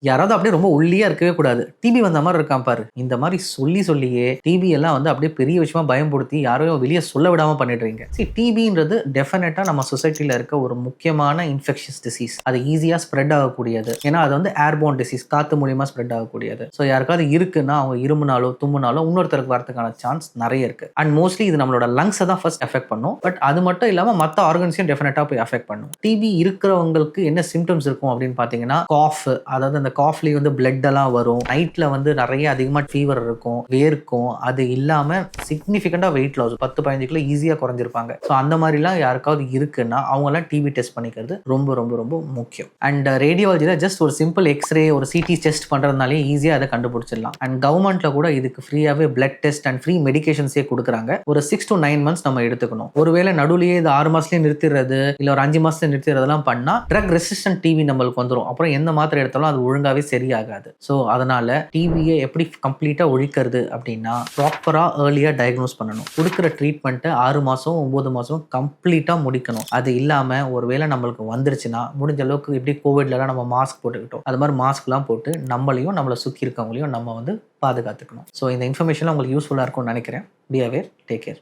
யாராவது அப்படியே ரொம்ப ஒல்லியா இருக்கவே கூடாது. டிபி வந்த மாரி இருக்கான் பாரு. இந்த மாரி சொல்லியே டிபி எல்லாம் வந்து அப்படியே பெரிய விஷயமா பயம்படுத்தி யாரையும் வெளிய சொல்ல விடாம பண்ணிடுறீங்க. டிபின்றது டெஃபினட்டா நம்ம சொசைட்டில இருக்க ஒரு முக்கியமான இன்ஃபெக்ஷியஸ் டிசீஸ். அது ஈஸியா ஸ்ப்ரெட் ஆகக்கூடியது. ஏன்னா அது வந்து ஏர்போர்ன் டிசீஸ். காத்து மூலியமா ஸ்ப்ரெட் ஆகக்கூடியது. யாருக்காவது இருக்குன்னா அவங்க இருமுனாலோ, தும்முனாலோ இன்னொருத்தருக்கு வரதுக்கான சான்ஸ் நெறைய இருக்கு. அண்ட் மோஸ்ட்லி இது நம்மளோட லங்ஸ தான் ஃபர்ஸ்ட் அஃபெக்ட் பண்ணும். பட் அது மட்டும் இல்லாம மத்த ஆர்கன்ஸையும் டெஃபினட்டா போய் அஃபெக்ட் பண்ணும். டிபி இருக்கிறவங்களுக்கு என்ன சிம்ப்டம்ஸ் இருக்கும் அப்படின்னு பார்த்தீங்கன்னா, காஃப், அதாவது அந்த காஃப்லயே வந்து பிளட் எல்லாம் வரும். நைட்ல வந்து நிறைய அதிகமா ஃபீவர் இருக்கும், வேர்க்கும். அது இல்லாம சிக்னிஃபிகண்டா வெயிட் லாஸ் 10-15 கிலோ ஈஸியா குறைஞ்சிருப்பாங்க. ஸோ அந்த மாதிரிலாம் யாருக்காவது இருக்குன்னா அவங்கலாம் டிபி டெஸ்ட் பண்ணிக்கிறது ரொம்ப ரொம்ப ரொம்ப முக்கியம். அண்ட் ரேடியாலஜில ஜஸ்ட் ஒரு சிம்பிள் எக்ஸ்ரே, ஒரு சிடி டெஸ்ட் பண்றதுனாலே ஈஸியா அதை கண்டுபிடிச்சிடலாம். அண்ட் கவர்மெண்ட்ல கூட இதுக்கு ஃப்ரீயாவே பிளட் டெஸ்ட் அண்ட் ஃப்ரீ மெடிகேஷன்ஸே கொடுக்குறாங்க. ஒரு 6 to 9 months நம்ம எடுத்துக்கணும். ஒருவேளை நடுவுலயே இது 6 மாசத்துலயே நிறுத்திடுறது இல்ல ஒரு 5 மாசத்துல நிறுத்திடுறதெல்லாம் பண்ணா ட்ரக் ரெசிஸ்டன்ட் டிபி நம்மளுக்கு வந்துடும். அப்புறம் எந்த மாத்திரை எடுத்தாலும் அது ஒழுங்காவே சரியாகாது. ஸோ அதனால டிபியை எப்படி கம்ப்ளீட்டா ஒழிக்கிறது அப்படின்னா ப்ராப்பரா ஏர்லியா டயக்னோஸ் பண்ணணும். கொடுக்குற ட்ரீட்மெண்ட்டை 6 மாசம் 9 மாசம் கம்ப்ளீட்டா முடிக்கணும். அது இல்லாம ஒருவேளை நம்மளுக்கு வந்துருச்சுன்னா முடிஞ்ச அளவுக்கு எப்படி கோவிட்லாம் நம்ம மாஸ்க் போட்டுக்கிட்டோம், அது மாதிரி மாஸ்க்லாம் போட்டு நம்மளையும் நம்மளை சுற்றி இருக்கவங்களையும் நம்ம வந்து பாதுகாத்துக்கணும். ஸோ இந்த இன்ஃபர்மேஷன்லாம் உங்களுக்கு யூஸ்ஃபுல்லாக இருக்கும்னு நினைக்கிறேன். Be aware, take care.